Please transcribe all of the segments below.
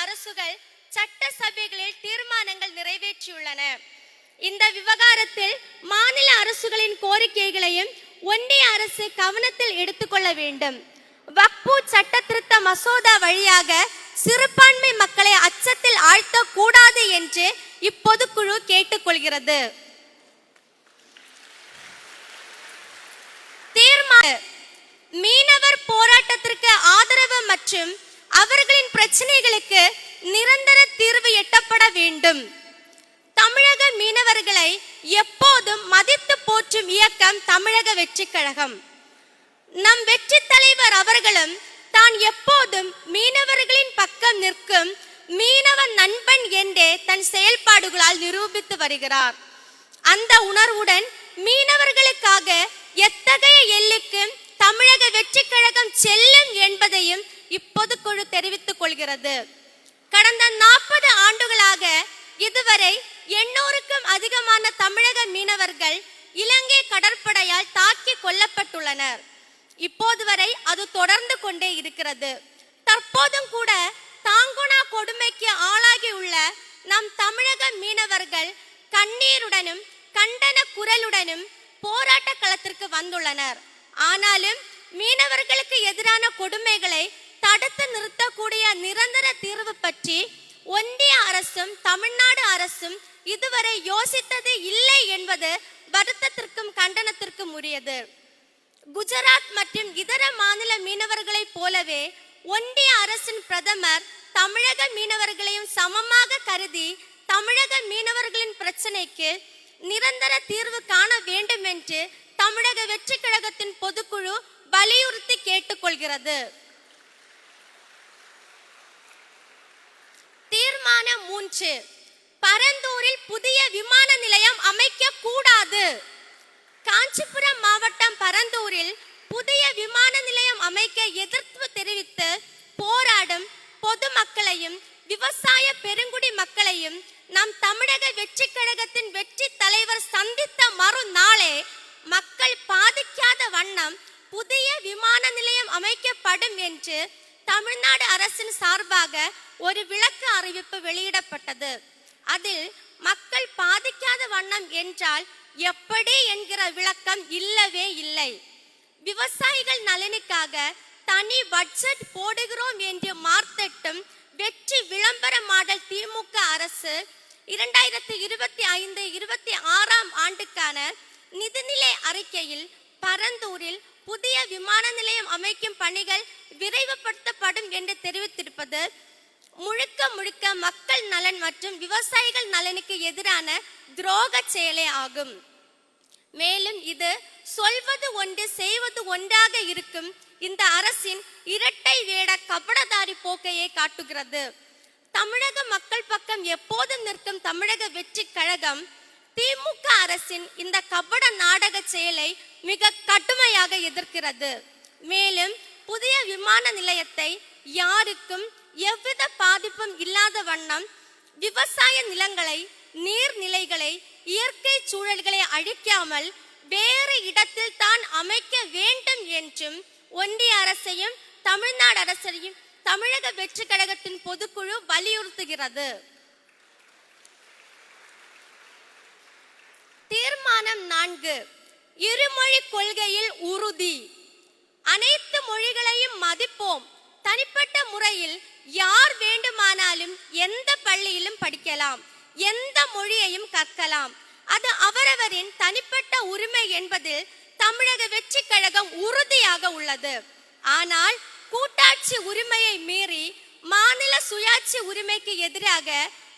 அரசுகள் சட்டசபைகளில் தீர்மானங்கள் நிறைவேற்றியுள்ளன. இந்த விவகாரத்தில் மாநில அரசுகளின் கோரிக்கைகளையும் ஒன்றிய அரசு கவனத்தில் எடுத்துக்கொள்ள வேண்டும். வக்பு சட்ட திருத்த மசோதா வழியாக சிறுபான்மை மக்களை அச்சத்தில் ஆழ்த்த கூடாது என்று இப்பொதுக்குழு கேட்டுக்கொள்கிறது. மீனவர் போராட்டத்திற்கு ஆதரவு மற்றும் அவர்களின் பிரச்சனைகளுக்கு நிரந்தர தீர்வு எட்டப்பட வேண்டும். தமிழக மீனவர்களை எப்போதும் மதித்து போற்றும் இயக்கம் தமிழக வெற்றி கழகம். நம் வெற்றி தலைவர் அவர்களும் தான் எப்போதும் மீனவர்களின் பக்கம் நிற்கும் மீனவ நண்பன் என்றே தன் செயல்பாடுகளால் நிரூபித்து வருகிறார். அந்த உணர்வுடன் மீனவர்களுக்காக எத்தகைய எல்லைக்கு தமிழக வெற்றி கழகம் செல்லும் என்பதையும் இப்பொதுக்குழு தெரிவித்துக் கொள்கிறது. கடந்த 40 ஆண்டுகளாக இதுவரை 800க்கும் அதிகமான தமிழக மீனவர்கள் இலங்கை கடற்படையால் தாக்கி கொல்லப்பட்டுள்ளனர். இப்போது வரை அது தொடர்ந்து கொண்டே இருக்கிறது. தற்போதும் கூட தாங்குனா கொடுமைக்கு ஆளாகியுள்ள நம் தமிழக மீனவர்கள் கண்ணீருடனும் கண்டன குரலுடனும் போராட்ட களத்திற்கு வந்துள்ளனர். ஆனாலும் மீனவர்களுக்கு எதிரான கொடுமைகளை தடுத்து நிறுத்தக்கூடிய நிரந்தர தீர்வு பற்றி ஒன்றிய அரசும் தமிழ்நாடு அரசும் இதுவரை யோசித்தது இல்லை என்பது வருத்தத்திற்கும் கண்டனத்திற்கும் உரியது. குஜராத் மற்றும் இதர மாநில மீனவர்களைப் போலவே ஒன்றிய அரசின் பிரதமர் தமிழக மீனவர்களையும் சமமாக கருதி தமிழக மீனவர்களின் பிரச்சனைக்கு நிரந்தர தீர்வு காண வேண்டும் என்று தமிழக வெற்றி கழகத்தின் பொதுக்குழு வலியுறுத்தி கேட்டுக்கொள்கிறது. தீர்மானம் 3. பரந்தூரில் புதிய விமான நிலையம் அமைக்க கூடாது. காஞ்சிபுரம் மாவட்டம் பரந்தூரில் புதிய விமான நிலையம் அமைக்க எதிர்ப்பு தெரிவித்து போராடும் பொதுமக்களையும் விவசாய பெருங்குடி மக்களையும் நம் தமிழக வெற்றி கழகத்தின் வெற்றி தலைவர் சந்தித்த மறுநாளே மக்கள் பாதிக்காத வண்ணம் புதிய விமான நிலையம் அமைக்கப்படும் என்று தமிழ்நாடு அரசின் சார்பாக ஒரு விளக்க அறிவிப்பு வெளியிடப்பட்டது. அதில் மக்கள் பாதிக்காத வண்ணம் என்றால் எப்படி என்கிற விளக்கம் இல்லவே இல்லை. விவசாயிகள் நலனுக்காக தனி பட்ஜெட் போடுகிறோம் என்று மார்த்தட்டும் வெற்றி விளம்பர மாடல் திமுக அரசு 2025-26 ஆண்டுக்கான நிதிநிலை அறிக்கையில் பரந்தூரில் புதிய விமான நிலையம் அமைக்கும் பணிகள் விரைவுபடுத்தப்படும் என்று தெரிவித்திருப்பது முழுக்க முழுக்க மக்கள் நலன் மற்றும் விவசாயிகள் நலனுக்கு எதிரான துரோக செயலே ஆகும். மேலும் இது சொல்வது ஒன்று செய்வது ஒன்றாக இருக்கும் இந்த அரசின் இரட்டை வேட கபடதாரி போக்கையை காட்டுகிறது. தமிழக மக்கள் பக்கம் எப்போதும் நிற்கும் தமிழக வெற்றி கழகம் திமுக அரசின் இந்த கபட நாடக செயலை மிக கடுமையாக எதிர்க்கிறது. மேலும் புதிய விமான நிலையத்தை யாருக்கும் எவ்வித பாதிப்பும் இல்லாத வண்ணம் விவசாய நிலங்களை, நீர்நிலைகளை, இயற்கை சூழல்களை அழிக்காமல் வேறு இடத்தில் தான் அமைக்க வேண்டும் என்றும் ஒன்றிய அரசையும் தமிழ்நாடு அரசையும் தமிழக வெற்றி கழகத்தின் பொதுக்குழு வலியுறுத்துகிறது. தீர்மானம் 4. இருமொழி கொள்கையில் உறுதி. அனைத்து மொழிகளையும் மதிப்போம். தனிப்பட்ட முறையில் யார் வேண்டுமானாலும் எந்த பள்ளியிலும் படிக்கலாம், எந்த மொழியையும் கற்கலாம். அது அவரவரின் தனிப்பட்ட உரிமை என்பதில் தமிழக வெற்றி கழகம் உறுதியாக உள்ளது. ஆனால் கூட்டாட்சி உரிமையை மீறி மாநில சுயாட்சி உரிமைக்கு எதிராக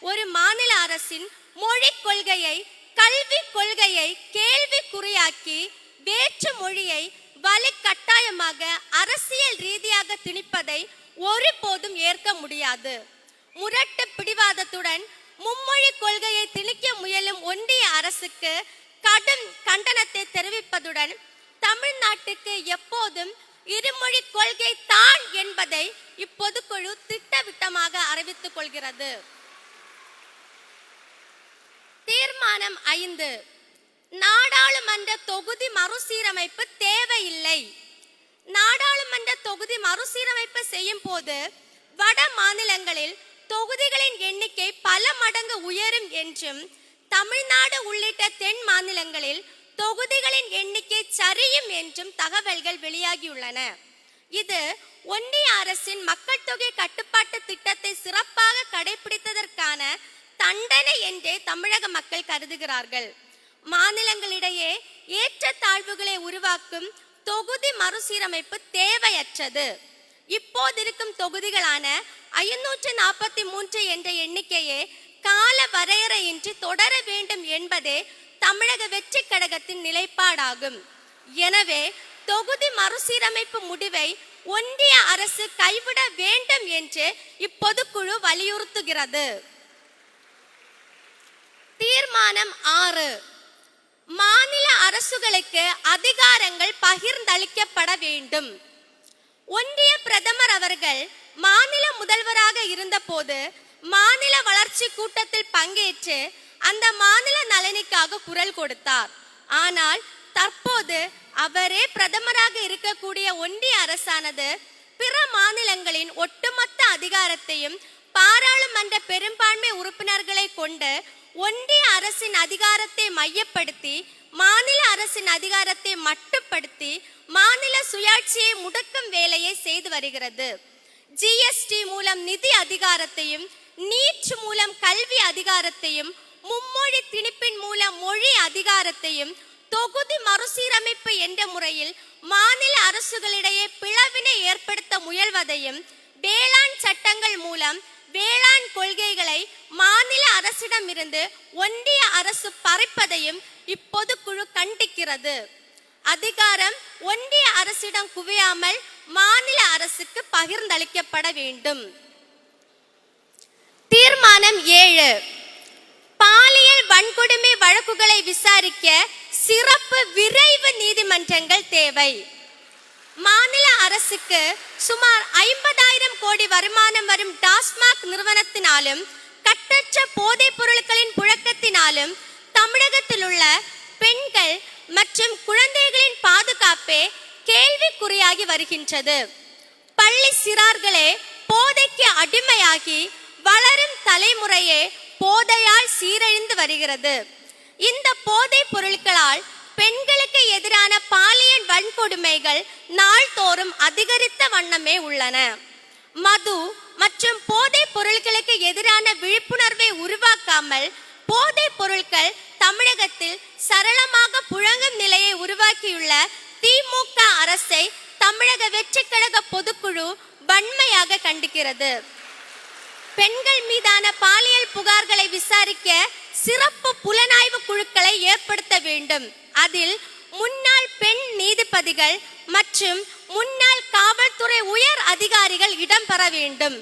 ஒரு மாநில அரசின் மொழி கொள்கையை, கல்வி கொள்கையை கேள்விக்குறியாக்கி வேற்று மொழியை வலி கட்டாயமாக அரசியல் ரீதியாக திணிப்பதை ஒருபோதும் ஏற்க முடியாது. முரட்டு பிடிவாதத்துடன் மும்மொழி கொள்கையை திணிக்க முயலும் ஒன்றிய அரசுக்கு கடும் கண்டனத்தை தெரிவிப்பதுடன் தமிழ்நாட்டுக்கு எப்போதும் இருமொழி கொள்கை தான் என்பதை இப்பொதுக்குழு திட்டவட்டமாக அறிவித்துக் கொள்கிறது. தீர்மானம் 5. நாடாளுமன்ற தொகுதி மறுசீரமைப்பு தேவையில்லை. நாடாளுமன்ற தொகுதி மறுசீரமைப்பு செய்யும் போது வட மாநிலங்களில் தொகுதிகளின் எண்ணிக்கை பல மடங்கு உயரும் என்றும் தமிழ்நாடு உள்ளிட்ட தென் மாநிலங்களில் தொகுதிகளின் எண்ணிக்கை சரியும் என்றும் தகவல்கள் வெளியாகியுள்ளன. இது ஒன்றிய அரசின் மக்கள் தொகை கட்டுப்பாட்டு திட்டத்தை சிறப்பாக கடைபிடித்ததற்கான தண்டனை என்றே தமிழக மக்கள் கருதுகிறார்கள். மாநிலங்களிடையே ஏற்றத்தாழ்வுகளை உருவாக்கும் தொகுதி மறுசீரமைப்பு தேவையற்றது. இப்போதிருக்கும் தொகுதிகளான 543 என்ற எண்ணிக்கையே கால வரையறையின்றி தொடர வேண்டும் என்பதே தமிழக வெற்றி கழகத்தின் நிலைப்பாடாகும். எனவே தொகுதி மறுசீரமைப்பு முடிவை ஒன்றிய அரசு கைவிட வேண்டும் என்று இப்பொதுக்குழு வலியுறுத்துகிறது. தீர்மானம் 6. மாநில அரசுகளுக்கு அதிகாரங்கள் பகிர்ந்தளிக்கப்பட வேண்டும். ஒன்றிய பிரதமர் அவர்கள் மாநில முதல்வராக இருந்தபோது மாநில வளர்ச்சி கூட்டத்தில் பங்கேற்று அந்த மாநில நலனுக்காக குரல் கொடுத்தார். ஆனால் தற்போது அவரே பிரதமராக இருக்கக்கூடிய ஒன்றிய அரசானது பிற மாநிலங்களின் ஒட்டுமொத்த அதிகாரத்தையும் பாராளுமன்ற பெரும்பான்மை உறுப்பினர்களை கொண்டு ஒன்றிய அரசின் அதிகாரத்தை மையப்படுத்தி மாநில அரசின் அதிகாரத்தை மட்டுப்படுத்தி மாநில சுயாட்சியை முடக்கும் வேலையை செய்து வருகிறது. ஜிஎஸ்டி மூலம் நிதி அதிகாரத்தையும், நீட் மூலம் கல்வி அதிகாரத்தையும், மும்மொழி திணிப்பின் மூலம் மொழி அதிகாரத்தையும், தொகுதி மறுசீரமைப்பு என்ற முறையில் மாநில அரசுகளிடையே பிளவினை ஏற்படுத்த முயல்வதையும், வேளாண் சட்டங்கள் மூலம் வேளாண் கொள்கைகளை மாநில அரசிடமிருந்து ஒன்றிய அரசு பறிப்பதையும் இப்பொதுக்குழு கண்டிக்கிறது. அதிகாரம் ஒன்றிய அரசிடம் குவியாமல் மாநில அரசுக்கு பகிர்ந்தளிக்கப்பட வேண்டும். தீர்மானம் 7. பாலியல் வன்கொடுமை வழக்குகளை விசாரிக்க சிறப்பு விரைவு நீதிமன்றங்கள் தேவை. மாநில அரசுக்கு சுமார் 50,000 கோடி வருமானம் வரும் டாஸ்மாக் நிறுவனத்தினாலும் கட்டற்ற போதைப் பொருட்களின் புழக்கத்தினாலும் தமிழகத்தில் உள்ள பெண்கள் மற்றும் குழந்தைகளின் பாதுகாப்பே கேள்விக்குறியாகி வருகின்றது. பள்ளி சிறார்களே போதைக்கு அடிமையாகி வளரும் தலைமுறையே போதையால் சீரழிந்து வருகிறது. இந்த போதைப் பொருட்களால் பெண்களுக்கு எதிரான பாலியல் வன்கொடுமைகள் நாள்தோறும் அதிகரித்த வண்ணமே உள்ளன. மது மற்றும் போதைப் பொருட்களுக்கு எதிரான விழிப்புணர்வை உருவாக்காமல் போதைப் பொருட்கள் தமிழகத்தில் சரளமாக புழங்கும் நிலையை உருவாக்கியுள்ள திமுக அரசை தமிழக வெற்றி கழக பொதுக்குழு வன்மையாக கண்டிக்கிறது. பெண்கள் மீதான பாலியல் புகார்களை விசாரிக்க சிறப்பு புலனாய்வு குழுக்களை ஏற்படுத்த வேண்டும். அதில் முன்னாள் பெண் நீதிபதிகள் மற்றும் முன்னாள் காவல்துறை உயர் அதிகாரிகள் இடம்பெற வேண்டும்.